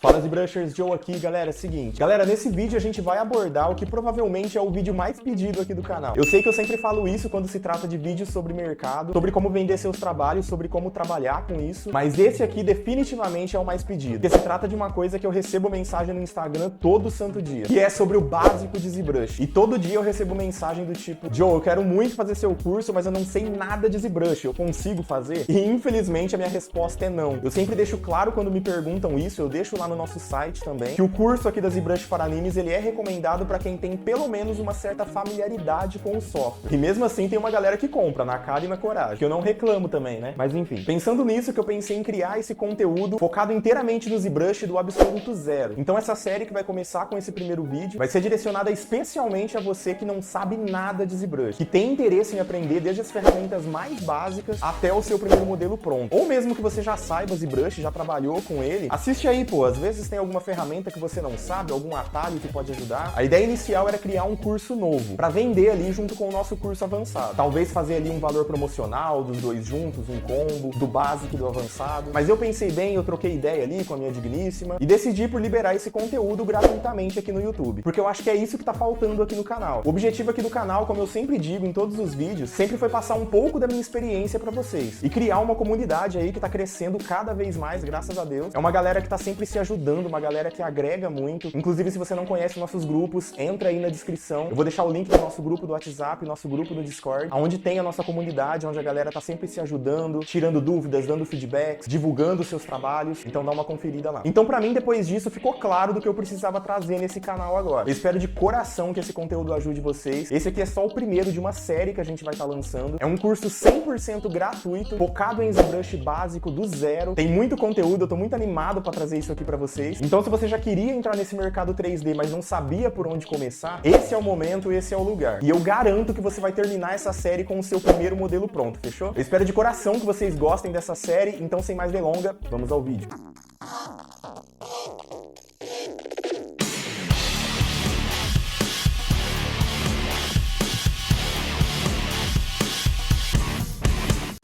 Fala ZBrushers, Joe aqui, galera, é o seguinte. Galera, nesse vídeo a gente vai abordar o que provavelmente é o vídeo mais pedido aqui do canal. Eu sei que eu sempre falo isso quando se trata de vídeos sobre mercado, sobre como vender seus trabalhos, sobre como trabalhar com isso, mas esse aqui definitivamente é o mais pedido, porque se trata de uma coisa que eu recebo mensagem no Instagram todo santo dia, que é sobre o básico de ZBrush. E todo dia eu recebo mensagem do tipo, Joe, eu quero muito fazer seu curso, mas eu não sei nada de ZBrush, eu consigo fazer? E infelizmente a minha resposta é não. Eu sempre deixo claro quando me perguntam isso, eu deixo lá no nosso site também, que o curso aqui da ZBrush para animes, ele é recomendado para quem tem pelo menos uma certa familiaridade com o software. E mesmo assim tem uma galera que compra, na cara e na coragem, que eu não reclamo também, né? Mas enfim, pensando nisso que eu pensei em criar esse conteúdo focado inteiramente no ZBrush do absoluto zero. Então essa série que vai começar com esse primeiro vídeo vai ser direcionada especialmente a você que não sabe nada de ZBrush, que tem interesse em aprender desde as ferramentas mais básicas até o seu primeiro modelo pronto. Ou mesmo que você já saiba ZBrush, já trabalhou com ele, assiste aí, pô, às vezes tem alguma ferramenta que você não sabe, algum atalho que pode ajudar. A ideia inicial era criar um curso novo, para vender ali junto com o nosso curso avançado. Talvez fazer ali um valor promocional dos dois juntos, um combo, do básico e do avançado. Mas eu pensei bem, eu troquei ideia ali com a minha digníssima e decidi por liberar esse conteúdo gratuitamente aqui no YouTube, porque eu acho que é isso que tá faltando aqui no canal. O objetivo aqui do canal, como eu sempre digo em todos os vídeos, sempre foi passar um pouco da minha experiência para vocês e criar uma comunidade aí que tá crescendo cada vez mais, graças a Deus. É uma galera que tá sempre se ajudando, uma galera que agrega muito. Inclusive, se você não conhece nossos grupos, entra aí na descrição. Eu vou deixar o link do nosso grupo do WhatsApp, nosso grupo do Discord, onde tem a nossa comunidade, onde a galera tá sempre se ajudando, tirando dúvidas, dando feedbacks, divulgando os seus trabalhos. Então dá uma conferida lá. Então, pra mim, depois disso, ficou claro do que eu precisava trazer nesse canal agora. Eu espero de coração que esse conteúdo ajude vocês. Esse aqui é só o primeiro de uma série que a gente vai estar lançando. É um curso 100% gratuito, focado em ZBrush básico do zero. Tem muito conteúdo, eu tô muito animado pra trazer isso aqui pra vocês. Então, se você já queria entrar nesse mercado 3D, mas não sabia por onde começar, esse é o momento, esse é o lugar. E eu garanto que você vai terminar essa série com o seu primeiro modelo pronto, fechou? Eu espero de coração que vocês gostem dessa série, então sem mais delonga, vamos ao vídeo.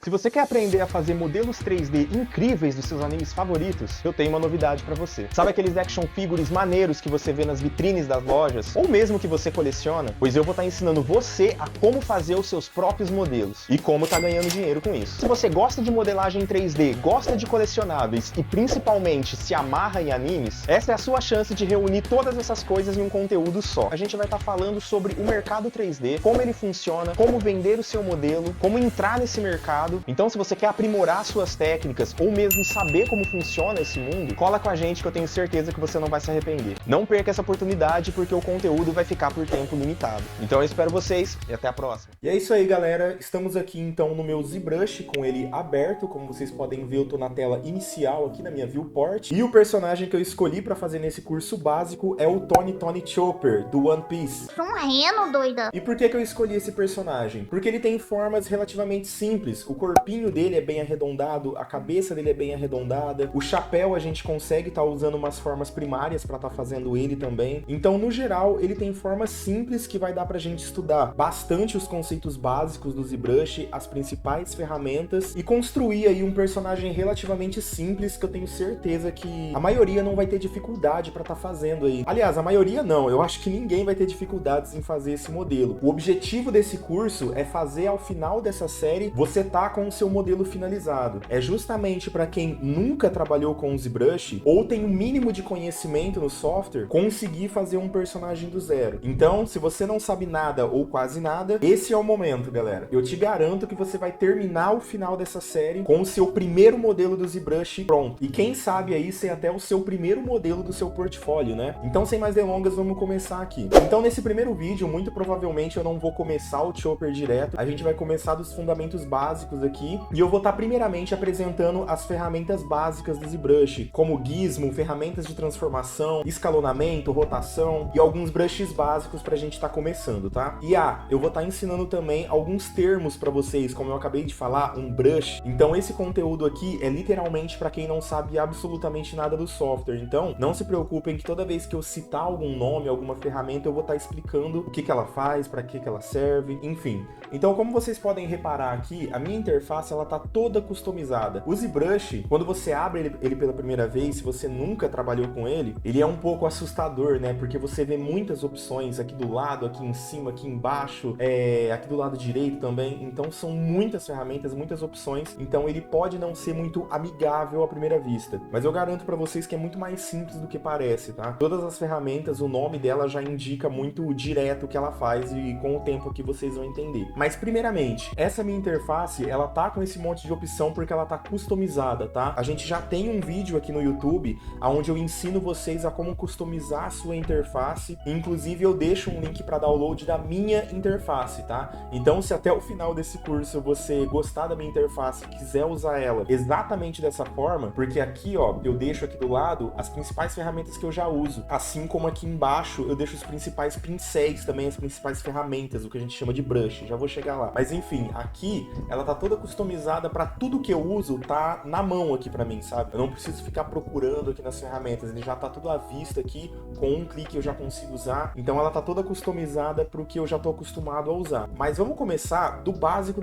Se você quer aprender a fazer modelos 3D incríveis dos seus animes favoritos, eu tenho uma novidade pra você. Sabe aqueles action figures maneiros que você vê nas vitrines das lojas, ou mesmo que você coleciona? Pois eu vou estar ensinando você a como fazer os seus próprios modelos e como tá ganhando dinheiro com isso. Se você gosta de modelagem em 3D, gosta de colecionáveis e principalmente se amarra em animes, essa é a sua chance de reunir todas essas coisas em um conteúdo só. A gente vai estar falando sobre o mercado 3D, como ele funciona, como vender o seu modelo, como entrar nesse mercado. Então, se você quer aprimorar suas técnicas ou mesmo saber como funciona esse mundo, cola com a gente que eu tenho certeza que você não vai se arrepender. Não perca essa oportunidade porque o conteúdo vai ficar por tempo limitado. Então eu espero vocês e até a próxima. E é isso aí, galera. Estamos aqui então no meu ZBrush com ele aberto. Como vocês podem ver, eu tô na tela inicial aqui na minha viewport. E o personagem que eu escolhi para fazer nesse curso básico é o Tony Chopper, do One Piece. Um reno, doida. E por que eu escolhi esse personagem? Porque ele tem formas relativamente simples. O corpinho dele é bem arredondado, a cabeça dele é bem arredondada, o chapéu a gente consegue estar usando umas formas primárias para estar fazendo ele também. Então, no geral, ele tem formas simples que vai dar pra gente estudar bastante os conceitos básicos do ZBrush, as principais ferramentas e construir aí um personagem relativamente simples que eu tenho certeza que a maioria não vai ter dificuldade para estar fazendo aí. Aliás, a maioria não, eu acho que ninguém vai ter dificuldades em fazer esse modelo. O objetivo desse curso é fazer ao final dessa série você tá com o seu modelo finalizado. É justamente para quem nunca trabalhou com o ZBrush ou tem o mínimo de conhecimento no software, conseguir fazer um personagem do zero. Então, se você não sabe nada ou quase nada, esse é o momento, galera. Eu te garanto que você vai terminar o final dessa série com o seu primeiro modelo do ZBrush pronto. E quem sabe aí ser até o seu primeiro modelo do seu portfólio, né? Então, sem mais delongas, vamos começar aqui. Então, nesse primeiro vídeo, muito provavelmente eu não vou começar o Chopper direto. A gente vai começar dos fundamentos básicos aqui e eu vou estar primeiramente apresentando as ferramentas básicas do ZBrush, como Gizmo, ferramentas de transformação, escalonamento, rotação e alguns brushes básicos pra gente estar começando, tá? E eu vou estar ensinando também alguns termos pra vocês, como eu acabei de falar, um brush. Então esse conteúdo aqui é literalmente pra quem não sabe absolutamente nada do software. Então não se preocupem que toda vez que eu citar algum nome, alguma ferramenta, eu vou estar explicando o que ela faz, pra que ela serve, enfim. Então, como vocês podem reparar aqui, a minha interface interface ela tá toda customizada. O ZBrush, quando você abre ele pela primeira vez, se você nunca trabalhou com ele, ele é um pouco assustador, né? Porque você vê muitas opções aqui do lado, aqui em cima, aqui embaixo, aqui do lado direito também. Então são muitas ferramentas, muitas opções. Então ele pode não ser muito amigável à primeira vista. Mas eu garanto para vocês que é muito mais simples do que parece, tá? Todas as ferramentas, o nome dela já indica muito direto o que ela faz e com o tempo aqui vocês vão entender. Mas primeiramente, essa minha interface, ela tá com esse monte de opção porque ela tá customizada, tá? A gente já tem um vídeo aqui no YouTube onde eu ensino vocês a como customizar a sua interface. Inclusive eu deixo um link para download da minha interface, tá? Então se até o final desse curso você gostar da minha interface e quiser usar ela exatamente dessa forma, porque aqui, ó, eu deixo aqui do lado as principais ferramentas que eu já uso, assim como aqui embaixo eu deixo os principais pincéis também, as principais ferramentas, o que a gente chama de brush, já vou chegar lá. Mas enfim, aqui ela tá toda customizada para tudo que eu uso, tá na mão aqui para mim, sabe? Eu não preciso ficar procurando aqui nas ferramentas, ele já tá tudo à vista aqui, com um clique eu já consigo usar, então ela tá toda customizada pro que eu já tô acostumado a usar. Mas vamos começar do básico,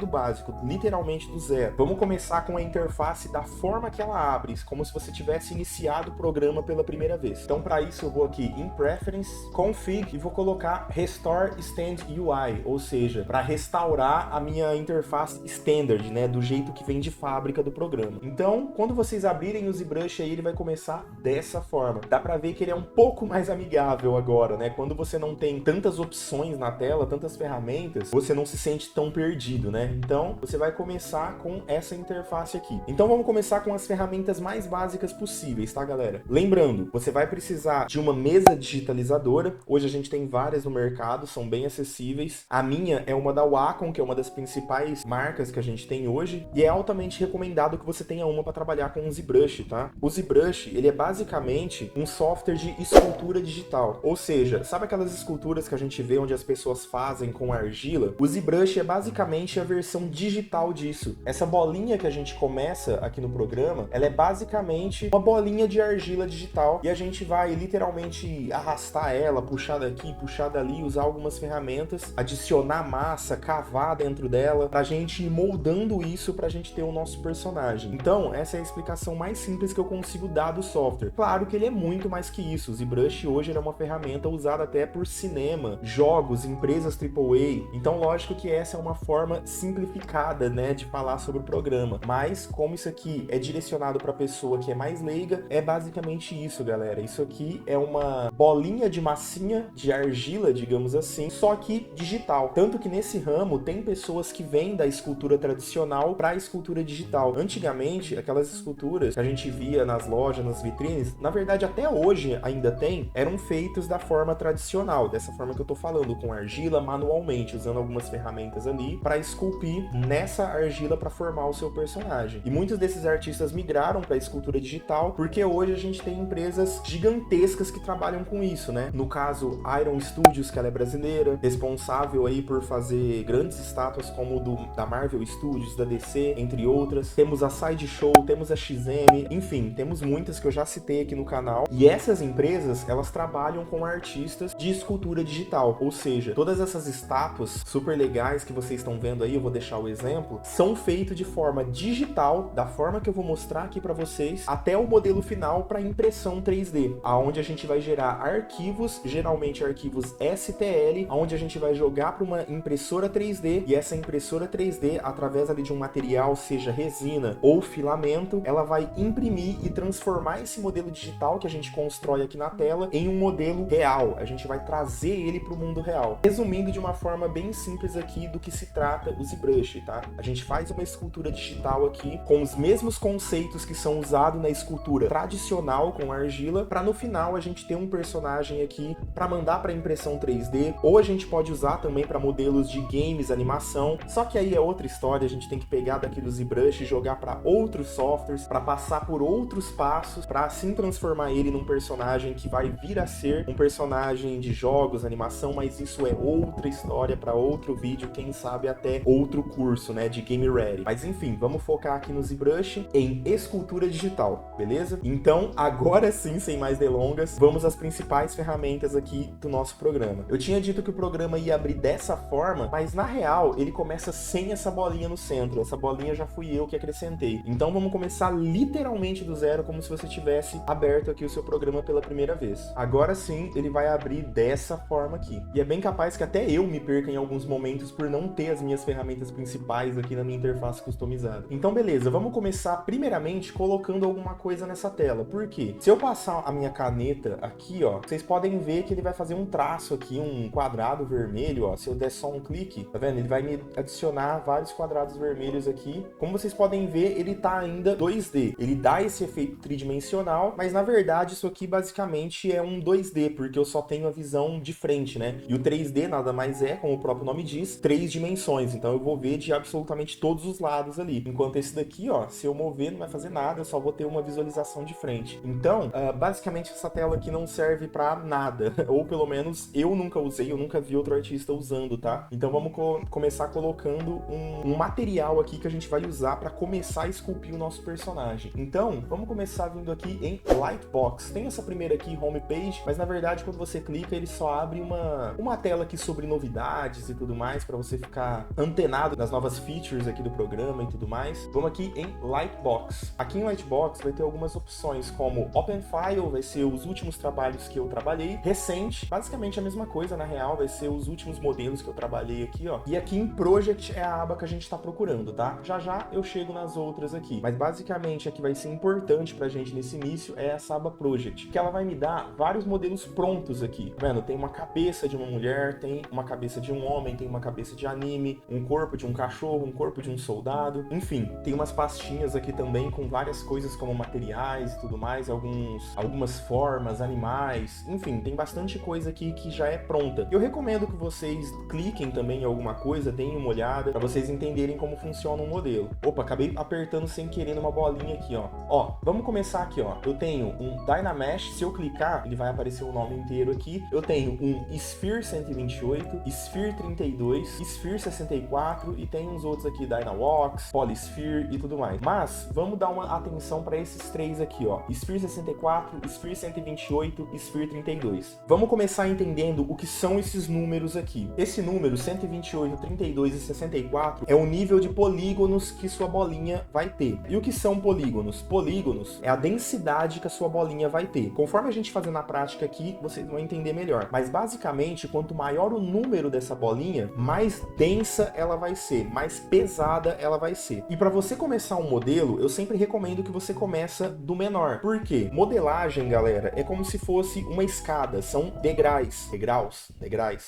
literalmente do zero. Vamos começar com a interface da forma que ela abre, como se você tivesse iniciado o programa pela primeira vez. Então para isso eu vou aqui em Preference, Config e vou colocar Restore Stand UI, ou seja, para restaurar a minha interface standard, né, do jeito que vem de fábrica do programa. Então, quando vocês abrirem o ZBrush aí, ele vai começar dessa forma. Dá para ver que ele é um pouco mais amigável agora, né? Quando você não tem tantas opções na tela, tantas ferramentas, você não se sente tão perdido, né? Então, você vai começar com essa interface aqui. Então, vamos começar com as ferramentas mais básicas possíveis, tá, galera? Lembrando, você vai precisar de uma mesa digitalizadora. Hoje a gente tem várias no mercado, são bem acessíveis. A minha é uma da Wacom, que é uma das principais marcas que a gente tem hoje, e é altamente recomendado que você tenha uma para trabalhar com o ZBrush, tá? O ZBrush, ele é basicamente um software de escultura digital. Ou seja, sabe aquelas esculturas que a gente vê onde as pessoas fazem com argila? O ZBrush é basicamente a versão digital disso. Essa bolinha que a gente começa aqui no programa, ela é basicamente uma bolinha de argila digital e a gente vai literalmente arrastar ela, puxar daqui, puxar dali, usar algumas ferramentas, adicionar massa, cavar dentro dela, pra gente ir moldando isso pra gente ter o nosso personagem. Então, essa é a explicação mais simples que eu consigo dar do software. Claro que ele é muito mais que isso. O ZBrush hoje ele é uma ferramenta usada até por cinema, jogos, empresas AAA. Então, lógico que essa é uma forma simplificada, né, de falar sobre o programa. Mas, como isso aqui é direcionado pra pessoa que é mais leiga, é basicamente isso, galera. Isso aqui é uma bolinha de massinha, de argila, digamos assim, só que digital. Tanto que nesse ramo tem pessoas que vêm da escultura tradicional para a escultura digital. Antigamente, aquelas esculturas que a gente via nas lojas, nas vitrines, na verdade até hoje ainda tem, eram feitos da forma tradicional, dessa forma que eu tô falando, com argila manualmente, usando algumas ferramentas ali para esculpir nessa argila para formar o seu personagem. E muitos desses artistas migraram para a escultura digital porque hoje a gente tem empresas gigantescas que trabalham com isso, né? No caso, Iron Studios, que ela é brasileira, responsável aí por fazer grandes estátuas como da Marvel Studios, da DC, entre outras. Temos a Sideshow, temos a XM, enfim, temos muitas que eu já citei aqui no canal. E essas empresas, elas trabalham com artistas de escultura digital, ou seja, todas essas estátuas super legais que vocês estão vendo aí, eu vou deixar o exemplo, são feitas de forma digital, da forma que eu vou mostrar aqui para vocês, até o modelo final para impressão 3D, aonde a gente vai gerar arquivos, geralmente arquivos STL, onde a gente vai jogar para uma impressora 3D e essa impressora 3D, através ali de um material, seja resina ou filamento, ela vai imprimir e transformar esse modelo digital que a gente constrói aqui na tela em um modelo real. A gente vai trazer ele para o mundo real. Resumindo de uma forma bem simples aqui do que se trata o ZBrush, tá? A gente faz uma escultura digital aqui com os mesmos conceitos que são usados na escultura tradicional com argila, para no final a gente ter um personagem aqui para mandar para impressão 3D, ou a gente pode usar também para modelos de games, animação. Só que aí é outra história, a gente tem que pegar daqui do ZBrush e jogar para outros softwares, para passar por outros passos, para assim transformar ele num personagem que vai vir a ser um personagem de jogos, animação, mas isso é outra história para outro vídeo, quem sabe até outro curso, né, de Game Ready. Mas enfim, vamos focar aqui no ZBrush em escultura digital, beleza? Então, agora sim, sem mais delongas, vamos às principais ferramentas aqui do nosso programa. Eu tinha dito que o programa ia abrir dessa forma, mas na real, ele começa sem essa bolinha no centro. Essa bolinha já fui eu que acrescentei. Então vamos começar literalmente do zero, como se você tivesse aberto aqui o seu programa pela primeira vez. Agora sim, ele vai abrir dessa forma aqui. E é bem capaz que até eu me perca em alguns momentos por não ter as minhas ferramentas principais aqui na minha interface customizada. Então beleza, vamos começar primeiramente colocando alguma coisa nessa tela. Por quê? Se eu passar a minha caneta aqui, ó, vocês podem ver que ele vai fazer um traço aqui, um quadrado vermelho, ó. Se eu der só um clique, tá vendo? Ele vai me adicionar vários quadrados vermelhos aqui. Como vocês podem ver, ele tá ainda 2D. Ele dá esse efeito tridimensional, mas na verdade isso aqui basicamente é um 2D, porque eu só tenho a visão de frente, né? E o 3D nada mais é, como o próprio nome diz, 3 dimensões. Então eu vou ver de absolutamente todos os lados ali. Enquanto esse daqui, ó, se eu mover não vai fazer nada, eu só vou ter uma visualização de frente. Então, basicamente essa tela aqui não serve pra nada. Ou pelo menos eu nunca usei, eu nunca vi outro artista usando, tá? Então vamos começar colocando um material aqui que a gente vai usar para começar a esculpir o nosso personagem. Então, vamos começar vindo aqui em Lightbox. Tem essa primeira aqui, Homepage, mas na verdade quando você clica ele só abre uma tela aqui sobre novidades e tudo mais, para você ficar antenado nas novas features aqui do programa e tudo mais. Vamos aqui em Lightbox. Aqui em Lightbox vai ter algumas opções como Open File, vai ser os últimos trabalhos que eu trabalhei, recente, basicamente a mesma coisa na real, vai ser os últimos modelos que eu trabalhei aqui, ó. E aqui em Project é a aba que a gente tá procurando, tá? Já já eu chego nas outras aqui, mas basicamente a que vai ser importante pra gente nesse início é essa aba Project, que ela vai me dar vários modelos prontos aqui, tá vendo? Tem uma cabeça de uma mulher, tem uma cabeça de um homem, tem uma cabeça de anime, um corpo de um cachorro, um corpo de um soldado, enfim, tem umas pastinhas aqui também com várias coisas como materiais e tudo mais, algumas formas, animais, enfim, tem bastante coisa aqui que já é pronta. Eu recomendo que vocês cliquem também em alguma coisa, deem uma olhada, para vocês entenderem como funciona um modelo. Opa, acabei apertando sem querer numa bolinha aqui, ó. Ó, vamos começar aqui, ó. Eu tenho um Dynamesh, se eu clicar, ele vai aparecer o nome inteiro aqui. Eu tenho um Sphere 128, Sphere 32, Sphere 64 e tem uns outros aqui, Dynavox, Polysphere e tudo mais. Mas, vamos dar uma atenção para esses três aqui, ó. Sphere 64, Sphere 128 e Sphere 32. Vamos começar entendendo o que são esses números aqui. Esse número, 128, 32 e 64, é o nível de polígonos que sua bolinha vai ter. E o que são polígonos? Polígonos é a densidade que a sua bolinha vai ter. Conforme a gente fazer na prática aqui, vocês vão entender melhor. Mas basicamente, quanto maior o número dessa bolinha, mais densa ela vai ser, mais pesada ela vai ser. E para você começar um modelo, eu sempre recomendo que você começa do menor. Por quê? Modelagem, galera, é como se fosse uma escada, são degraus.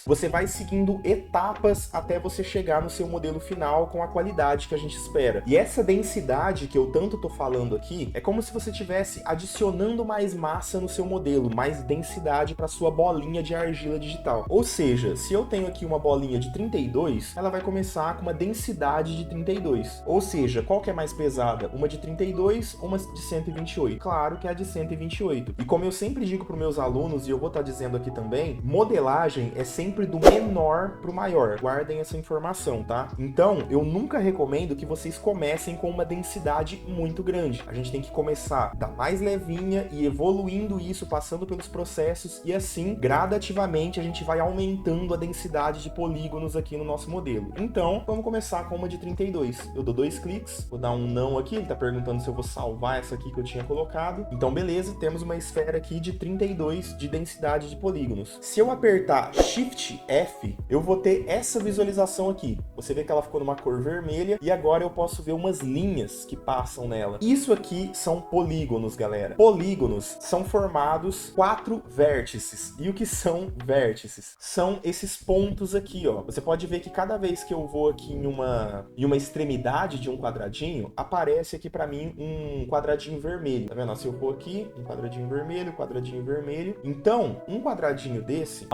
Você vai seguindo etapas até você chegar no seu modelo final com a qualidade que a gente espera. E essa densidade que eu tanto tô falando aqui, é como se você estivesse adicionando mais massa no seu modelo, mais densidade para sua bolinha de argila digital. Ou seja, se eu tenho aqui uma bolinha de 32, ela vai começar com uma densidade de 32. Ou seja, qual que é mais pesada? Uma de 32 ou uma de 128? Claro que é a de 128. E como eu sempre digo para os meus alunos, e eu vou estar dizendo aqui também, modelagem é sempre do menor para o maior. Guardem essa informação, tá? Então, eu nunca recomendo que vocês comecem com uma densidade muito grande. A gente tem que começar da mais levinha e evoluindo isso, passando pelos processos, e assim, gradativamente, a gente vai aumentando a densidade de polígonos aqui no nosso modelo. Então, vamos começar com uma de 32. Eu dou 2 cliques, vou dar um não aqui, ele tá perguntando se eu vou salvar essa aqui que eu tinha colocado. Então, beleza, temos uma esfera aqui de 32 de densidade de polígonos. Se eu apertar Shift F, eu vou ter essa visualização aqui. Você vê que ela ficou numa cor vermelha e agora eu posso ver umas linhas que passam nela. Isso aqui são polígonos, galera. Polígonos são formados 4 vértices. E o que são vértices? São esses pontos aqui, ó. Você pode ver que cada vez que eu vou aqui em uma extremidade de um quadradinho, aparece aqui pra mim um quadradinho vermelho. Tá vendo? Se eu for aqui, um quadradinho vermelho, quadradinho vermelho. Então, um quadradinho desse,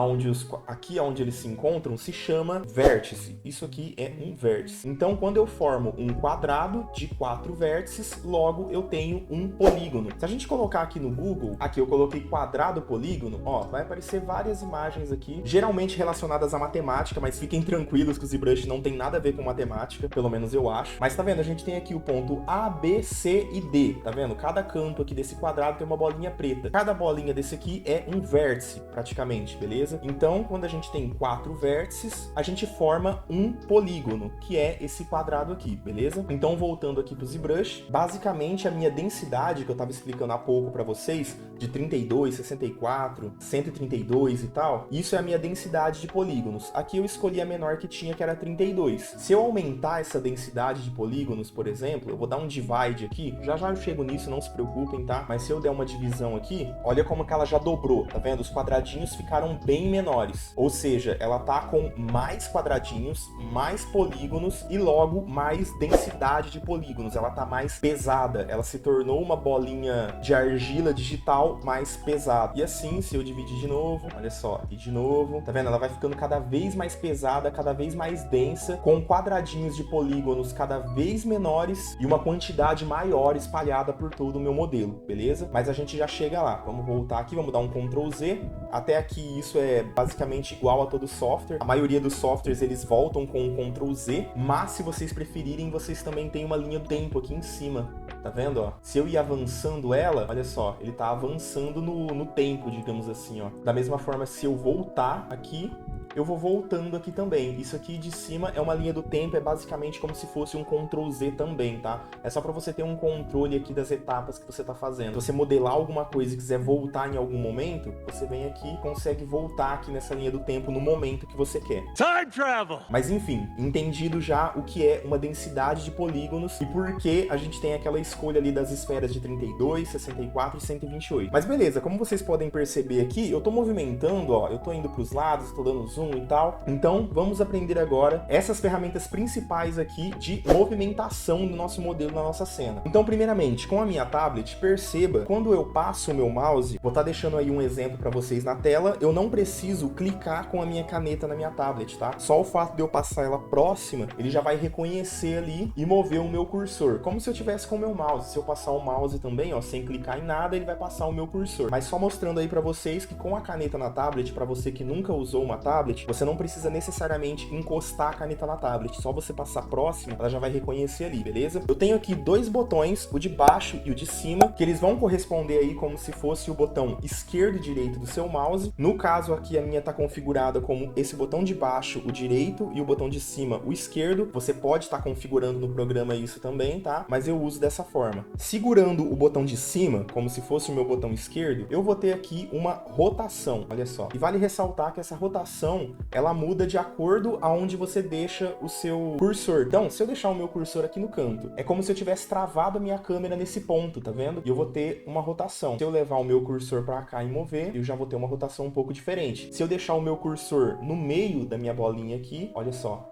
aqui onde eles se encontram, se chama vértice. Isso aqui é um vértice. Então, quando eu formo um quadrado de 4 vértices, logo eu tenho um polígono. Se a gente colocar aqui no Google, aqui eu coloquei quadrado polígono, ó, vai aparecer várias imagens aqui, geralmente relacionadas à matemática, mas fiquem tranquilos que o ZBrush não tem nada a ver com matemática, pelo menos eu acho. Mas tá vendo? A gente tem aqui o ponto A, B, C e D, tá vendo? Cada canto aqui desse quadrado tem uma bolinha preta. Cada bolinha desse aqui é um vértice, praticamente, beleza? Então, quando a gente tem 4 vértices, a gente forma um polígono, que é esse quadrado aqui, beleza? Então, voltando aqui pro ZBrush, basicamente a minha densidade, que eu tava explicando há pouco para vocês, de 32, 64, 132 e tal, isso é a minha densidade de polígonos. Aqui eu escolhi a menor que tinha, que era 32. Se eu aumentar essa densidade de polígonos, por exemplo, eu vou dar um divide aqui, já eu chego nisso, não se preocupem, tá? Mas se eu der uma divisão aqui, olha como que ela já dobrou, tá vendo? Os quadradinhos ficaram bem menores, ou seja, ela tá com mais quadradinhos, mais polígonos e logo mais densidade de polígonos. Ela tá mais pesada, ela se tornou uma bolinha de argila digital mais pesada. E assim, se eu dividir de novo, olha só, e de novo, tá vendo? Ela vai ficando cada vez mais pesada, cada vez mais densa, com quadradinhos de polígonos cada vez menores e uma quantidade maior espalhada por todo o meu modelo, beleza? Mas a gente já chega lá. Vamos voltar aqui, vamos dar um Ctrl Z. Até aqui isso é basicamente igual a todo software. A maioria dos softwares eles voltam com um Ctrl Z, mas se vocês preferirem, vocês também têm uma linha do tempo aqui em cima. Tá vendo, ó? Se eu ir avançando ela, olha só, ele tá avançando no tempo, digamos assim, ó. Da mesma forma, se eu voltar aqui, eu vou voltando aqui também. Isso aqui de cima é uma linha do tempo, é basicamente como se fosse um Ctrl Z também, tá? É só para você ter um controle aqui das etapas que você tá fazendo. Se você modelar alguma coisa e quiser voltar em algum momento, você vem aqui e consegue voltar aqui nessa linha do tempo no momento que você quer. Time travel! Mas enfim, entendido já o que é uma densidade de polígonos e por que a gente tem aquela escolha ali das esferas de 32, 64 e 128. Mas beleza, como vocês podem perceber aqui, eu tô movimentando, ó, eu tô indo pros lados, tô dando zoom e tal. Então, vamos aprender agora essas ferramentas principais aqui de movimentação do nosso modelo na nossa cena. Então, primeiramente, com a minha tablet, perceba, quando eu passo o meu mouse, vou estar deixando aí um exemplo para vocês na tela, eu não preciso clicar com a minha caneta na minha tablet, tá? Só o fato de eu passar ela próxima, ele já vai reconhecer ali e mover o meu cursor, como se eu tivesse com o meu mouse. Se eu passar o mouse também, ó, sem clicar em nada, ele vai passar o meu cursor. Mas só mostrando aí para vocês que com a caneta na tablet, para você que nunca usou uma tablet, você não precisa necessariamente encostar a caneta na tablet, só você passar próximo, ela já vai reconhecer ali, beleza? Eu tenho aqui dois botões, o de baixo e o de cima, que eles vão corresponder aí como se fosse o botão esquerdo e direito do seu mouse. No caso aqui, a minha tá configurada como esse botão de baixo, o direito, e o botão de cima, o esquerdo. Você pode estar configurando no programa isso também, tá? Mas eu uso dessa forma. Segurando o botão de cima, como se fosse o meu botão esquerdo, eu vou ter aqui uma rotação, olha só. E vale ressaltar que essa rotação ela muda de acordo aonde você deixa o seu cursor. Então, se eu deixar o meu cursor aqui no canto, é como se eu tivesse travado a minha câmera nesse ponto, tá vendo? E eu vou ter uma rotação. Se eu levar o meu cursor para cá e mover, eu já vou ter uma rotação um pouco diferente. Se eu deixar o meu cursor no meio da minha bolinha aqui, olha só.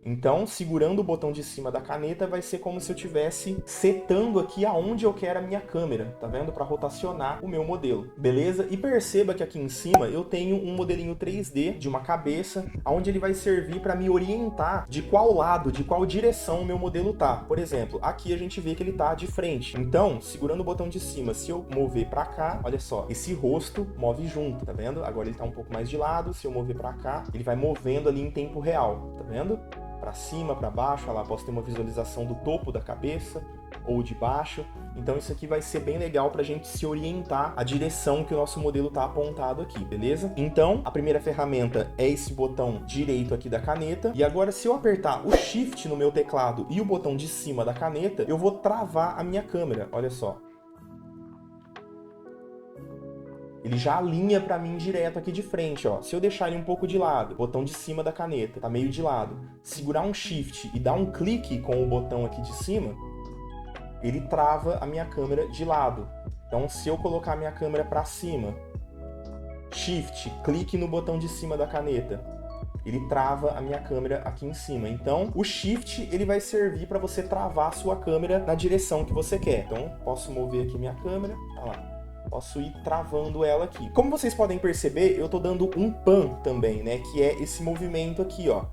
Então, segurando o botão de cima da caneta, vai ser como se eu estivesse setando aqui aonde eu quero a minha câmera, tá vendo? Para rotacionar o meu modelo, beleza? E perceba que aqui em cima eu tenho um modelinho 3D de uma cabeça, onde ele vai servir para me orientar de qual lado, de qual direção o meu modelo tá. Por exemplo, aqui a gente vê que ele tá de frente. Então, segurando o botão de cima, se eu mover para cá, olha só, esse rosto move junto, tá vendo? Agora ele tá um pouco mais de lado, se eu mover para cá, ele vai movendo ali em tempo real, tá vendo? Para cima, para baixo, olha lá, posso ter uma visualização do topo da cabeça ou de baixo. Então isso aqui vai ser bem legal para a gente se orientar a direção que o nosso modelo está apontado aqui, beleza? Então, a primeira ferramenta é esse botão direito aqui da caneta. E agora, se eu apertar o Shift no meu teclado e o botão de cima da caneta, eu vou travar a minha câmera, olha só. Ele já alinha para mim direto aqui de frente, ó. Se eu deixar ele um pouco de lado, botão de cima da caneta, tá meio de lado, segurar um Shift e dar um clique com o botão aqui de cima, ele trava a minha câmera de lado. Então, se eu colocar a minha câmera para cima, Shift, clique no botão de cima da caneta, ele trava a minha câmera aqui em cima. Então, o Shift, ele vai servir para você travar a sua câmera na direção que você quer. Então, posso mover aqui minha câmera, olha lá. Posso ir travando ela aqui. Como vocês podem perceber, eu tô dando um pan também, né? Que é esse movimento aqui, ó.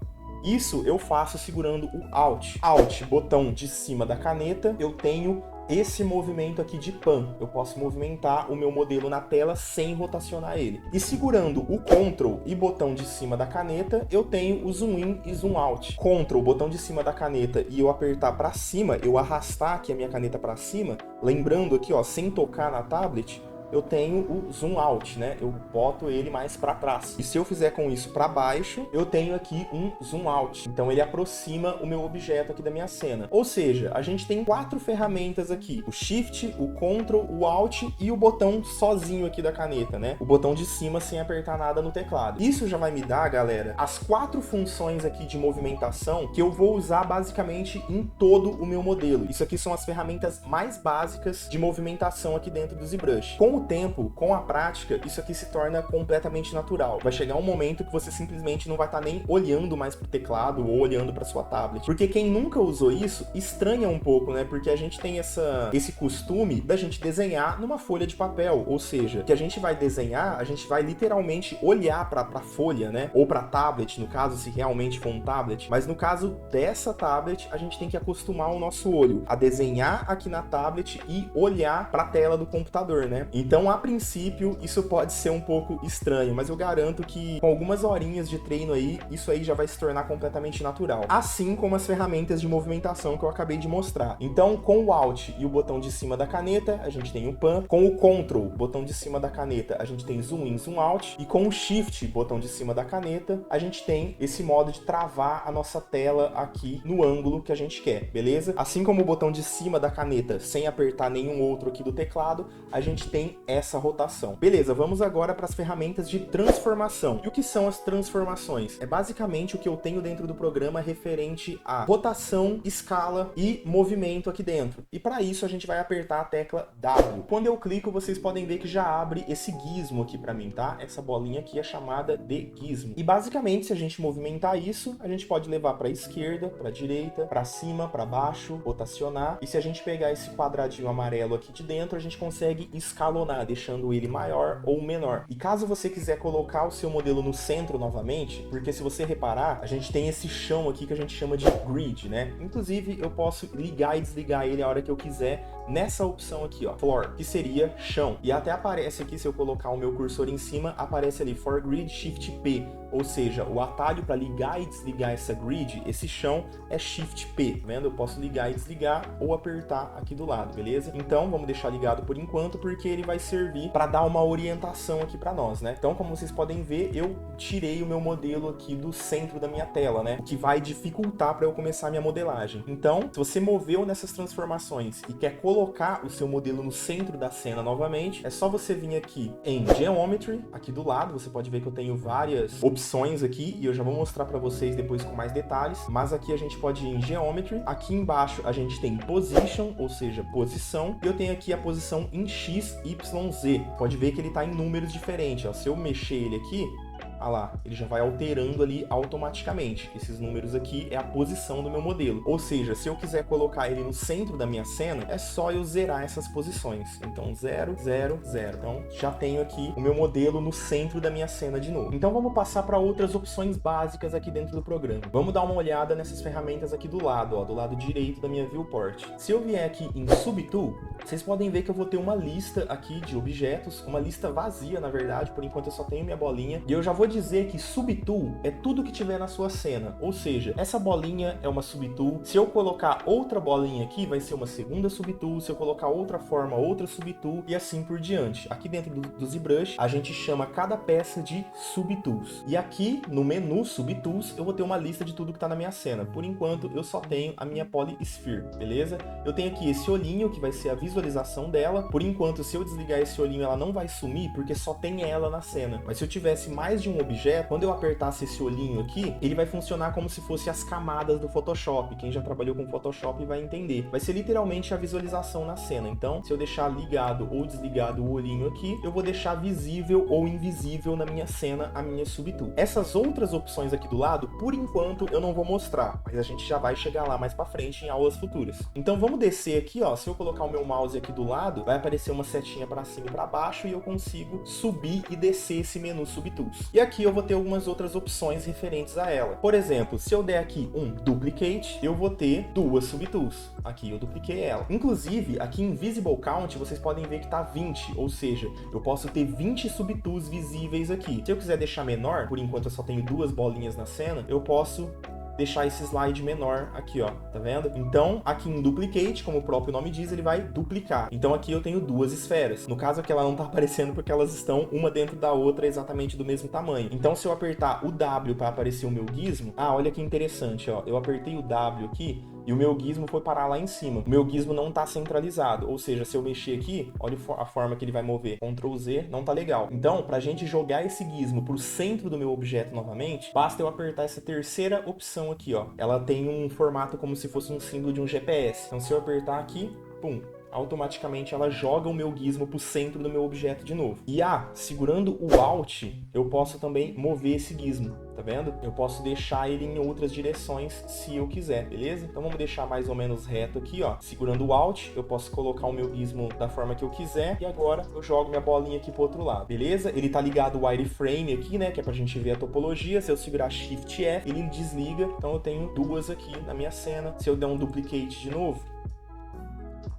Isso eu faço segurando o Alt. Alt, botão de cima da caneta, eu tenho esse movimento aqui de pan. Eu posso movimentar o meu modelo na tela sem rotacionar ele. E segurando o Ctrl e botão de cima da caneta, eu tenho o Zoom In e Zoom Out. Ctrl, botão de cima da caneta, e eu apertar para cima, eu arrastar aqui a minha caneta para cima, lembrando aqui, ó, sem tocar na tablet, eu tenho o zoom out, né? Eu boto ele mais para trás. E se eu fizer com isso para baixo, eu tenho aqui um zoom out. Então ele aproxima o meu objeto aqui da minha cena. Ou seja, a gente tem 4 ferramentas aqui: o Shift, o Ctrl, o Alt e o botão sozinho aqui da caneta, né? O botão de cima sem apertar nada no teclado. Isso já vai me dar, galera, as 4 funções aqui de movimentação que eu vou usar basicamente em todo o meu modelo. Isso aqui são as ferramentas mais básicas de movimentação aqui dentro do ZBrush. Com o tempo, com a prática, isso aqui se torna completamente natural. Vai chegar um momento que você simplesmente não vai estar nem olhando mais pro teclado ou olhando para sua tablet. Porque quem nunca usou isso estranha um pouco, né? Porque a gente tem esse costume da gente desenhar numa folha de papel, ou seja, que a gente vai desenhar, a gente vai literalmente olhar para a folha, né? Ou para tablet, no caso, se realmente for um tablet. Mas no caso dessa tablet, a gente tem que acostumar o nosso olho a desenhar aqui na tablet e olhar para a tela do computador, né? Então, a princípio, isso pode ser um pouco estranho, mas eu garanto que com algumas horinhas de treino aí, isso aí já vai se tornar completamente natural. Assim como as ferramentas de movimentação que eu acabei de mostrar. Então, com o Alt e o botão de cima da caneta, a gente tem o Pan. Com o Ctrl, botão de cima da caneta, a gente tem Zoom In, Zoom Out. E com o Shift, botão de cima da caneta, a gente tem esse modo de travar a nossa tela aqui no ângulo que a gente quer, beleza? Assim como o botão de cima da caneta, sem apertar nenhum outro aqui do teclado, a gente tem essa rotação. Beleza, vamos agora para as ferramentas de transformação. E o que são as transformações? É basicamente o que eu tenho dentro do programa referente a rotação, escala e movimento aqui dentro. E para isso a gente vai apertar a tecla W. Quando eu clico, vocês podem ver que já abre esse gizmo aqui para mim, tá? Essa bolinha aqui é chamada de gizmo. E basicamente, se a gente movimentar isso, a gente pode levar para a esquerda, para a direita, para cima, para baixo, rotacionar. E se a gente pegar esse quadradinho amarelo aqui de dentro, a gente consegue escalonar, deixando ele maior ou menor. E caso você quiser colocar o seu modelo no centro novamente, porque se você reparar, a gente tem esse chão aqui que a gente chama de grid, né? Inclusive, eu posso ligar e desligar ele a hora que eu quiser nessa opção aqui, ó, Floor, que seria chão. E até aparece aqui, se eu colocar o meu cursor em cima, aparece ali For Grid Shift P, ou seja, o atalho para ligar e desligar essa grid, esse chão, é Shift P, tá vendo? Eu posso ligar e desligar ou apertar aqui do lado, beleza? Então, vamos deixar ligado por enquanto, porque ele vai servir para dar uma orientação aqui para nós, né? Então, como vocês podem ver, eu tirei o meu modelo aqui do centro da minha tela, né? O que vai dificultar para eu começar a minha modelagem. Então, se você moveu nessas transformações e quer colocar o seu modelo no centro da cena novamente, é só você vir aqui em Geometry, aqui do lado, você pode ver que eu tenho várias opções aqui, e eu já vou mostrar para vocês depois com mais detalhes, mas aqui a gente pode ir em Geometry, aqui embaixo a gente tem Position, ou seja, posição, e eu tenho aqui a posição em X, Y, Z. Pode ver que ele está em números diferentes, ó. Se eu mexer ele aqui, ah lá, ele já vai alterando ali automaticamente. Esses números aqui é a posição do meu modelo. Ou seja, se eu quiser colocar ele no centro da minha cena, é só eu zerar essas posições. Então, 0, 0, 0. Então, já tenho aqui o meu modelo no centro da minha cena de novo. Então, vamos passar para outras opções básicas aqui dentro do programa. Vamos dar uma olhada nessas ferramentas aqui do lado, ó, do lado direito da minha viewport. Se eu vier aqui em Subtool, vocês podem ver que eu vou ter uma lista aqui de objetos, uma lista vazia, na verdade, por enquanto eu só tenho minha bolinha, e eu já vou dizer que Subtool é tudo que tiver na sua cena, ou seja, essa bolinha é uma Subtool, se eu colocar outra bolinha aqui, vai ser uma segunda Subtool, se eu colocar outra forma, outra Subtool, e assim por diante. Aqui dentro do ZBrush, a gente chama cada peça de Subtools. E aqui, no menu Subtools, eu vou ter uma lista de tudo que está na minha cena. Por enquanto, eu só tenho a minha Polysphere, beleza? Eu tenho aqui esse olhinho, que vai ser a visualização dela. Por enquanto, se eu desligar esse olhinho, ela não vai sumir, porque só tem ela na cena. Mas se eu tivesse mais de um objeto, quando eu apertasse esse olhinho aqui, ele vai funcionar como se fosse as camadas do Photoshop. Quem já trabalhou com Photoshop vai entender. Vai ser literalmente a visualização na cena. Então, se eu deixar ligado ou desligado o olhinho aqui, eu vou deixar visível ou invisível na minha cena a minha Subtool. Essas outras opções aqui do lado, por enquanto, eu não vou mostrar, mas a gente já vai chegar lá mais pra frente em aulas futuras. Então, vamos descer aqui, ó. Se eu colocar o meu mouse aqui do lado, vai aparecer uma setinha pra cima e pra baixo e eu consigo subir e descer esse menu Subtools. E aqui eu vou ter algumas outras opções referentes a ela. Por exemplo, se eu der aqui um Duplicate, eu vou ter duas Subtools. Aqui eu dupliquei ela. Inclusive, aqui em Visible Count, vocês podem ver que tá 20, ou seja, eu posso ter 20 Subtools visíveis aqui. Se eu quiser deixar menor, por enquanto eu só tenho duas bolinhas na cena, eu posso deixar esse slide menor aqui, ó, tá vendo? Então, aqui em Duplicate, como o próprio nome diz, ele vai duplicar. Então aqui eu tenho duas esferas. No caso aqui ela não tá aparecendo porque elas estão uma dentro da outra exatamente do mesmo tamanho. Então se eu apertar o W para aparecer o meu gizmo, olha que interessante, ó, eu apertei o W aqui e o meu gizmo foi parar lá em cima. O meu gizmo não tá centralizado, ou seja, se eu mexer aqui, olha a forma que ele vai mover. Ctrl Z, não tá legal. Então, pra gente jogar esse gizmo pro centro do meu objeto novamente, basta eu apertar essa terceira opção aqui, ó. Ela tem um formato como se fosse um símbolo de um GPS. Então, se eu apertar aqui, pum, automaticamente ela joga o meu gizmo pro centro do meu objeto de novo. E segurando o Alt, eu posso também mover esse gizmo, tá vendo? Eu posso deixar ele em outras direções se eu quiser, beleza? Então vamos deixar mais ou menos reto aqui, ó. Segurando o Alt, eu posso colocar o meu gizmo da forma que eu quiser e agora eu jogo minha bolinha aqui pro outro lado, beleza? Ele tá ligado ao wireframe aqui, né, que é pra gente ver a topologia. Se eu segurar Shift F, ele desliga. Então eu tenho duas aqui na minha cena. Se eu der um duplicate de novo,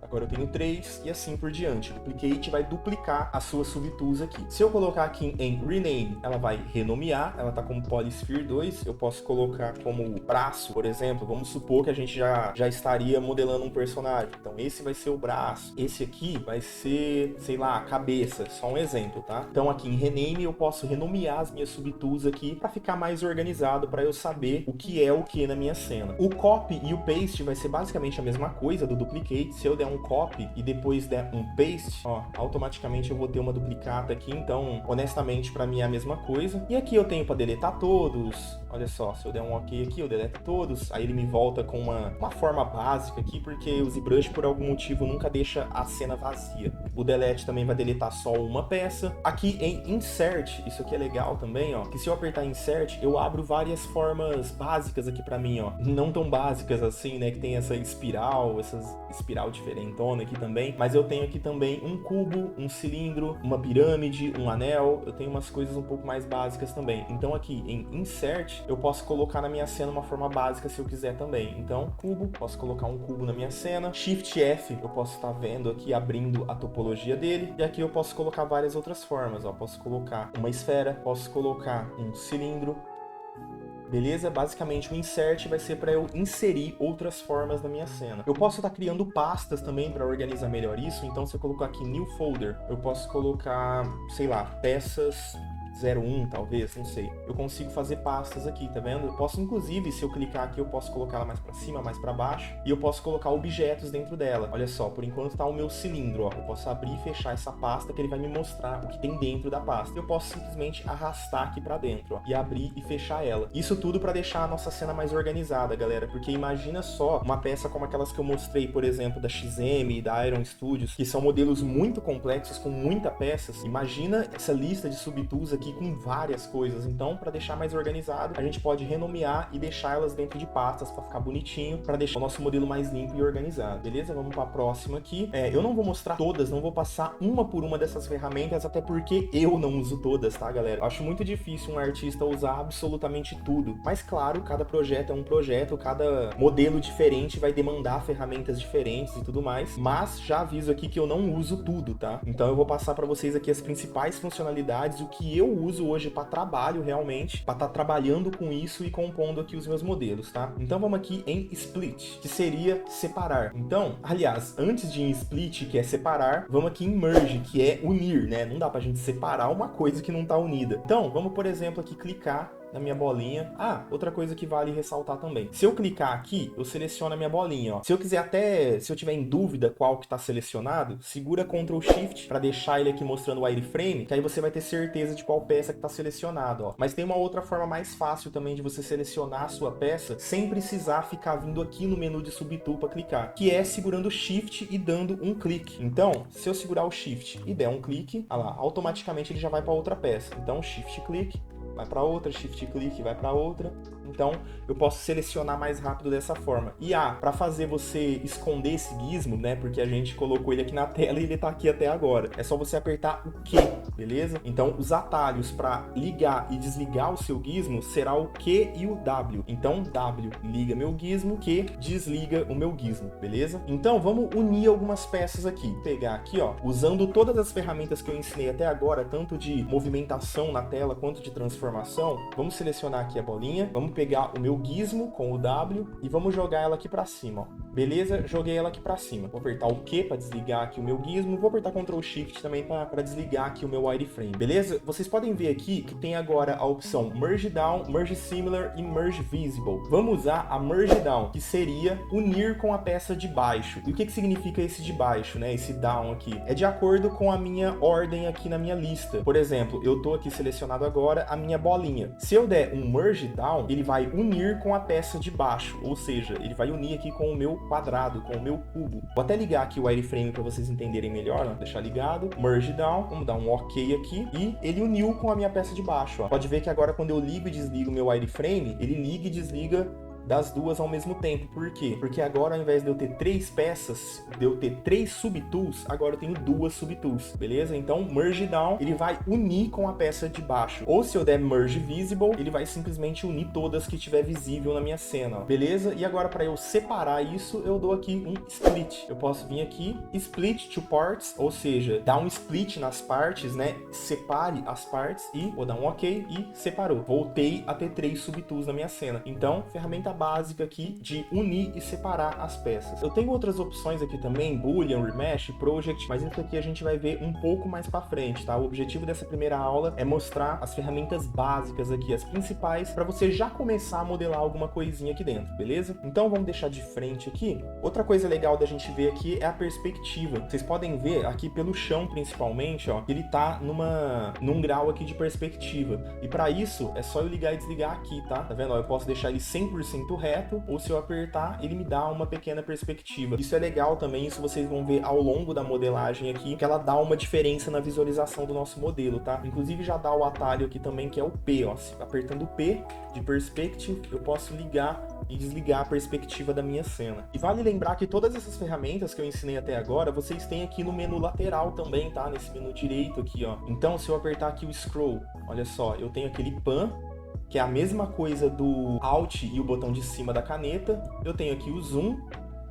agora eu tenho 3 e assim por diante. O Duplicate vai duplicar as suas subtools aqui. Se eu colocar aqui em Rename, ela vai renomear. Ela tá como Polysphere 2. Eu posso colocar como braço, por exemplo. Vamos supor que a gente já estaria modelando um personagem. Então esse vai ser o braço. Esse aqui vai ser, sei lá, a cabeça. Só um exemplo, tá? Então aqui em Rename eu posso renomear as minhas subtools aqui para ficar mais organizado, para eu saber o que é o que na minha cena. O Copy e o Paste vai ser basicamente a mesma coisa do Duplicate. Se eu der um copy e depois der um paste, ó, automaticamente eu vou ter uma duplicata aqui. Então, honestamente, para mim é a mesma coisa. E aqui eu tenho para deletar todos. Olha só, se eu der um OK aqui, eu deleto todos. Aí ele me volta com uma forma básica aqui, porque o ZBrush, por algum motivo, nunca deixa a cena vazia. O Delete também vai deletar só uma peça. Aqui em Insert, isso aqui é legal também, ó, que se eu apertar Insert, eu abro várias formas básicas aqui para mim, ó. Não tão básicas assim, né, que tem essa espiral diferentona aqui também, mas eu tenho aqui também um cubo, um cilindro, uma pirâmide, um anel. Eu tenho umas coisas um pouco mais básicas também. Então aqui em Insert, eu posso colocar na minha cena uma forma básica se eu quiser também. Então, cubo, posso colocar um cubo na minha cena. Shift F, eu posso estar vendo aqui, abrindo a topologia dele. E aqui eu posso colocar várias outras formas, ó. Posso colocar uma esfera, posso colocar um cilindro. Beleza? Basicamente o Insert vai ser para eu inserir outras formas na minha cena. Eu posso estar criando pastas também para organizar melhor isso. Então se eu colocar aqui New Folder, eu posso colocar, sei lá, peças 01, talvez, não sei. Eu consigo fazer pastas aqui, tá vendo? Eu posso, inclusive, se eu clicar aqui, eu posso colocar ela mais pra cima, mais pra baixo, e eu posso colocar objetos dentro dela. Olha só, por enquanto tá o meu cilindro, ó. Eu posso abrir e fechar essa pasta que ele vai me mostrar o que tem dentro da pasta. Eu posso simplesmente arrastar aqui pra dentro, ó, e abrir e fechar ela. Isso tudo pra deixar a nossa cena mais organizada, galera, porque imagina só uma peça como aquelas que eu mostrei, por exemplo, da XM e da Iron Studios, que são modelos muito complexos, com muitas peças. Imagina essa lista de subtools aqui com várias coisas. Então, para deixar mais organizado, a gente pode renomear e deixar elas dentro de pastas para ficar bonitinho, para deixar o nosso modelo mais limpo e organizado. Beleza? Vamos para a próxima aqui. Eu não vou mostrar todas, não vou passar uma por uma dessas ferramentas, até porque eu não uso todas, tá, galera? Eu acho muito difícil um artista usar absolutamente tudo. Mas, claro, cada projeto é um projeto, cada modelo diferente vai demandar ferramentas diferentes e tudo mais. Mas já aviso aqui que eu não uso tudo, tá? Então eu vou passar para vocês aqui as principais funcionalidades, o que eu uso hoje para trabalho realmente, para estar trabalhando com isso e compondo aqui os meus modelos, tá? Então vamos aqui em Split, que seria separar. Então, aliás, antes de ir em Split, que é separar, vamos aqui em Merge, que é unir, né? Não dá pra gente separar uma coisa que não tá unida. Então, vamos, por exemplo, aqui clicar na minha bolinha. Outra coisa que vale ressaltar também. Se eu clicar aqui, eu seleciono a minha bolinha, ó. Se eu tiver em dúvida qual que tá selecionado, segura Ctrl Shift para deixar ele aqui mostrando o wireframe, que aí você vai ter certeza de qual peça que tá selecionado, ó. Mas tem uma outra forma mais fácil também de você selecionar a sua peça sem precisar ficar vindo aqui no menu de subtool para clicar, que é segurando Shift e dando um clique. Então, se eu segurar o Shift e der um clique, olha lá, automaticamente ele já vai para outra peça. Então, Shift clique, vai para outra, Shift clique, vai para outra. Então, eu posso selecionar mais rápido dessa forma. E para fazer você esconder esse gizmo, né, porque a gente colocou ele aqui na tela e ele tá aqui até agora, é só você apertar o Q, beleza? Então, os atalhos para ligar e desligar o seu gizmo será o Q e o W. Então, W liga meu gizmo, Q desliga o meu gizmo, beleza? Então, vamos unir algumas peças aqui. Vou pegar aqui, ó, usando todas as ferramentas que eu ensinei até agora, tanto de movimentação na tela quanto de transformação, transformação, vamos selecionar aqui a bolinha, vamos pegar o meu gizmo com o W e vamos jogar ela aqui pra cima, ó. Beleza? Joguei ela aqui pra cima. Vou apertar o Q para desligar aqui o meu gizmo. Vou apertar Ctrl Shift também para desligar aqui o meu wireframe. Beleza? Vocês podem ver aqui que tem agora a opção Merge Down, Merge Similar e Merge Visible. Vamos usar a Merge Down, que seria unir com a peça de baixo. E o que significa esse de baixo, né? Esse down aqui. É de acordo com a minha ordem aqui na minha lista. Por exemplo, eu tô aqui selecionado agora a minha bolinha. Se eu der um Merge Down, ele vai unir com a peça de baixo. Ou seja, ele vai unir aqui com o meu quadrado, com o meu cubo. Vou até ligar aqui o wireframe para vocês entenderem melhor, ó. Deixar ligado, Merge Down, vamos dar um OK aqui, e ele uniu com a minha peça de baixo, ó. Pode ver que agora quando eu ligo e desligo o meu wireframe, ele liga e desliga das duas ao mesmo tempo. Por quê? Porque agora, ao invés de eu ter 3 peças, de eu ter 3 subtools, agora eu tenho 2 subtools, beleza? Então, Merge Down, ele vai unir com a peça de baixo. Ou se eu der Merge Visible, ele vai simplesmente unir todas que tiver visível na minha cena, ó. Beleza? E agora, para eu separar isso, eu dou aqui um Split. Eu posso vir aqui, Split to Parts, ou seja, dar um split nas partes, né? Separe as partes e vou dar um OK e separou. Voltei a ter 3 subtools na minha cena. Então, ferramenta básica aqui de unir e separar as peças. Eu tenho outras opções aqui também, Boolean, Remesh, Project, mas isso aqui a gente vai ver um pouco mais para frente, tá? O objetivo dessa primeira aula é mostrar as ferramentas básicas aqui, as principais, para você já começar a modelar alguma coisinha aqui dentro, beleza? Então vamos deixar de frente aqui. Outra coisa legal da gente ver aqui é a perspectiva. Vocês podem ver aqui pelo chão principalmente, ó, ele tá num grau aqui de perspectiva. E para isso é só eu ligar e desligar aqui, tá? Tá vendo? Ó, eu posso deixar ele 100% reto, ou se eu apertar, ele me dá uma pequena perspectiva. Isso é legal também, isso vocês vão ver ao longo da modelagem aqui, que ela dá uma diferença na visualização do nosso modelo, tá? Inclusive já dá o atalho aqui também, que é o P, ó. Apertando o P de Perspective, eu posso ligar e desligar a perspectiva da minha cena. E vale lembrar que todas essas ferramentas que eu ensinei até agora, vocês têm aqui no menu lateral também, tá? Nesse menu direito aqui, ó. Então, se eu apertar aqui o Scroll, olha só, eu tenho aquele Pan, que é a mesma coisa do Alt e o botão de cima da caneta. Eu tenho aqui o Zoom,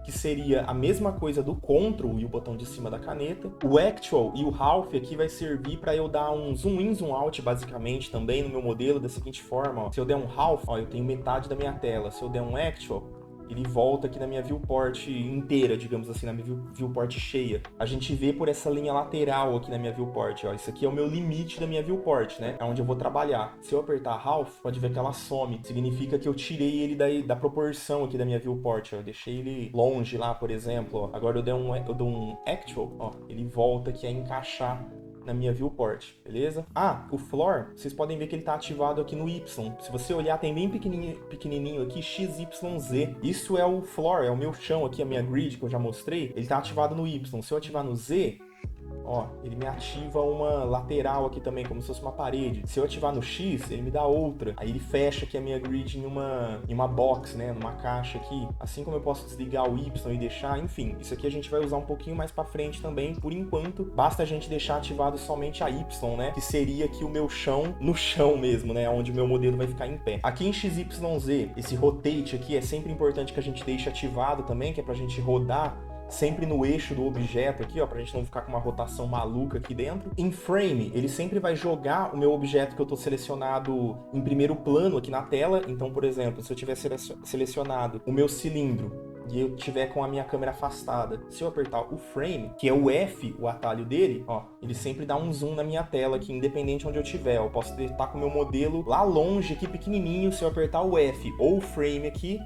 que seria a mesma coisa do Ctrl e o botão de cima da caneta. O Actual e o Half aqui vai servir para eu dar um zoom in, zoom out, basicamente, também no meu modelo, da seguinte forma, ó. Se eu der um Half, ó, eu tenho metade da minha tela. Se eu der um Actual, ele volta aqui na minha viewport inteira, digamos assim, na minha viewport cheia. A gente vê por essa linha lateral aqui na minha viewport, ó. Isso aqui é o meu limite da minha viewport, né? É onde eu vou trabalhar. Se eu apertar Half, pode ver que ela some. Significa que eu tirei ele da proporção aqui da minha viewport, ó. Eu deixei ele longe lá, por exemplo, ó. Agora eu dou um Actual, ó. Ele volta aqui a encaixar na minha viewport, beleza? Ah, o Floor, vocês podem ver que ele tá ativado aqui no Y. Se você olhar, tem bem pequenininho aqui, XYZ. Isso é o Floor, é o meu chão aqui, a minha grid que eu já mostrei. Ele tá ativado no Y. Se eu ativar no Z, ó, ele me ativa uma lateral aqui também, como se fosse uma parede. Se eu ativar no X, ele me dá outra. Aí ele fecha aqui a minha grid em uma box, né, numa caixa aqui. Assim como eu posso desligar o Y e deixar, enfim. Isso aqui a gente vai usar um pouquinho mais pra frente também. Por enquanto, basta a gente deixar ativado somente a Y, né, que seria aqui o meu chão, no chão mesmo, né, onde o meu modelo vai ficar em pé. Aqui em XYZ, esse Rotate aqui é sempre importante que a gente deixe ativado também, que é pra gente rodar sempre no eixo do objeto aqui, ó, pra gente não ficar com uma rotação maluca aqui dentro. Em Frame, ele sempre vai jogar o meu objeto que eu tô selecionado em primeiro plano aqui na tela. Então, por exemplo, se eu tiver selecionado o meu cilindro e eu tiver com a minha câmera afastada, se eu apertar o Frame, que é o F, o atalho dele, ó, ele sempre dá um zoom na minha tela aqui, independente onde eu tiver. Eu posso estar com o meu modelo lá longe aqui, pequenininho, se eu apertar o F ou o Frame aqui,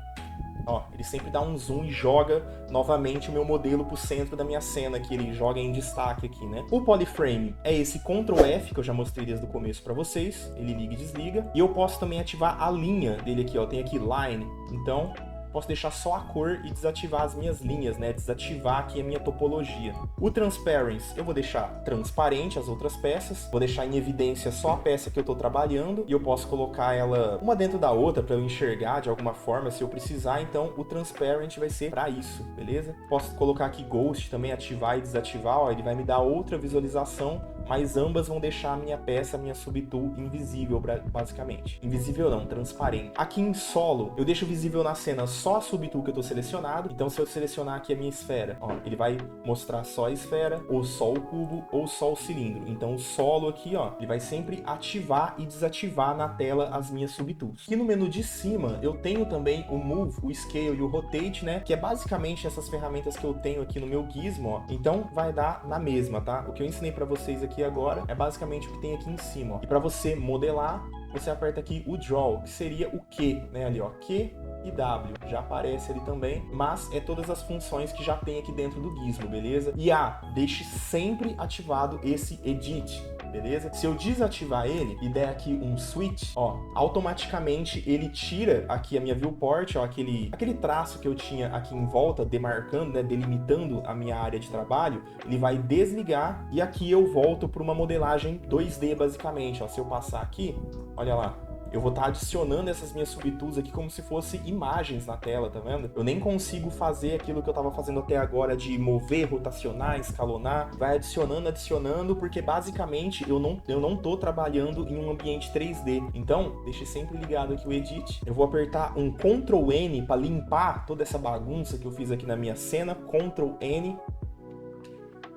ó, ele sempre dá um zoom e joga novamente o meu modelo pro centro da minha cena, que ele joga em destaque aqui, né? O Polyframe é esse Ctrl F, que eu já mostrei desde o começo pra vocês. Ele liga e desliga. E eu posso também ativar a linha dele aqui, ó. Tem aqui Line. Então, posso deixar só a cor e desativar as minhas linhas, né? Desativar aqui a minha topologia. O Transparency, eu vou deixar transparente as outras peças. Vou deixar em evidência só a peça que eu tô trabalhando. E eu posso colocar ela uma dentro da outra para eu enxergar de alguma forma se eu precisar. Então, o Transparent vai ser para isso, beleza? Posso colocar aqui Ghost também, ativar e desativar. Ó, ele vai me dar outra visualização mas ambas vão deixar a minha peça, a minha subtool invisível, basicamente. Invisível não, transparente. Aqui em solo, eu deixo visível na cena só a subtool que eu tô selecionado. Então se eu selecionar aqui a minha esfera, ó, ele vai mostrar só a esfera, ou só o cubo, ou só o cilindro. Então o solo aqui, ó, ele vai sempre ativar e desativar na tela as minhas subtools. Aqui no menu de cima, eu tenho também o Move, o Scale e o Rotate, né? Que é basicamente essas ferramentas que eu tenho aqui no meu Gizmo, ó. Então vai dar na mesma, tá? O que eu ensinei pra vocês aqui agora é basicamente o que tem aqui em cima, ó. E pra você modelar, você aperta aqui o Draw, que seria o Q, né? Ali, ó, Q e W, já aparece ali também, mas é todas as funções que já tem aqui dentro do Gizmo, beleza? E deixe sempre ativado esse Edit, beleza? Se eu desativar ele e der aqui um Switch, ó, automaticamente ele tira aqui a minha viewport, ó, aquele traço que eu tinha aqui em volta, demarcando, né, delimitando a minha área de trabalho, ele vai desligar e aqui eu volto para uma modelagem 2D, basicamente, ó. Se eu passar aqui, olha lá, eu vou estar adicionando essas minhas subtools aqui como se fossem imagens na tela, tá vendo? Eu nem consigo fazer aquilo que eu estava fazendo até agora de mover, rotacionar, escalonar. Vai adicionando, porque basicamente eu não tô trabalhando em um ambiente 3D. Então, deixe sempre ligado aqui o Edit. Eu vou apertar um Ctrl N para limpar toda essa bagunça que eu fiz aqui na minha cena. Ctrl N.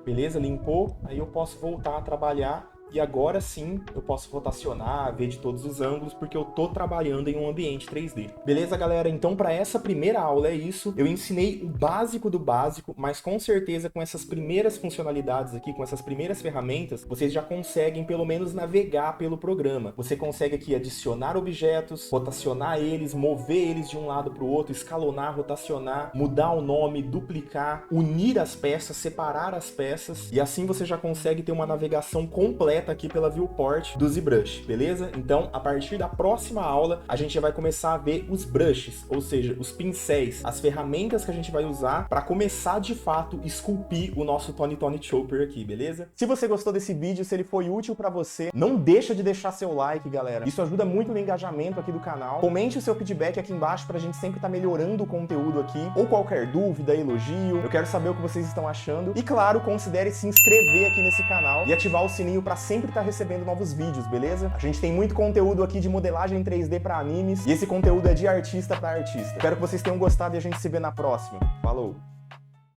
Beleza? Limpou. Aí eu posso voltar a trabalhar. E agora sim, eu posso rotacionar, ver de todos os ângulos, porque eu tô trabalhando em um ambiente 3D. Beleza, galera? Então, para essa primeira aula é isso. Eu ensinei o básico do básico, mas com certeza com essas primeiras funcionalidades aqui, com essas primeiras ferramentas, vocês já conseguem pelo menos navegar pelo programa. Você consegue aqui adicionar objetos, rotacionar eles, mover eles de um lado para o outro, escalonar, rotacionar, mudar o nome, duplicar, unir as peças, separar as peças, e assim você já consegue ter uma navegação completa aqui pela viewport do ZBrush, beleza? Então, a partir da próxima aula, a gente já vai começar a ver os brushes, ou seja, os pincéis, as ferramentas que a gente vai usar para começar de fato esculpir o nosso Tony Chopper aqui, beleza? Se você gostou desse vídeo, se ele foi útil para você, não deixa de deixar seu like, galera. Isso ajuda muito no engajamento aqui do canal. Comente o seu feedback aqui embaixo pra gente sempre estar melhorando o conteúdo aqui, ou qualquer dúvida, elogio. Eu quero saber o que vocês estão achando. E claro, considere se inscrever aqui nesse canal e ativar o sininho para sempre estar recebendo novos vídeos, beleza? A gente tem muito conteúdo aqui de modelagem 3D para animes e esse conteúdo é de artista para artista. Espero que vocês tenham gostado e a gente se vê na próxima. Falou!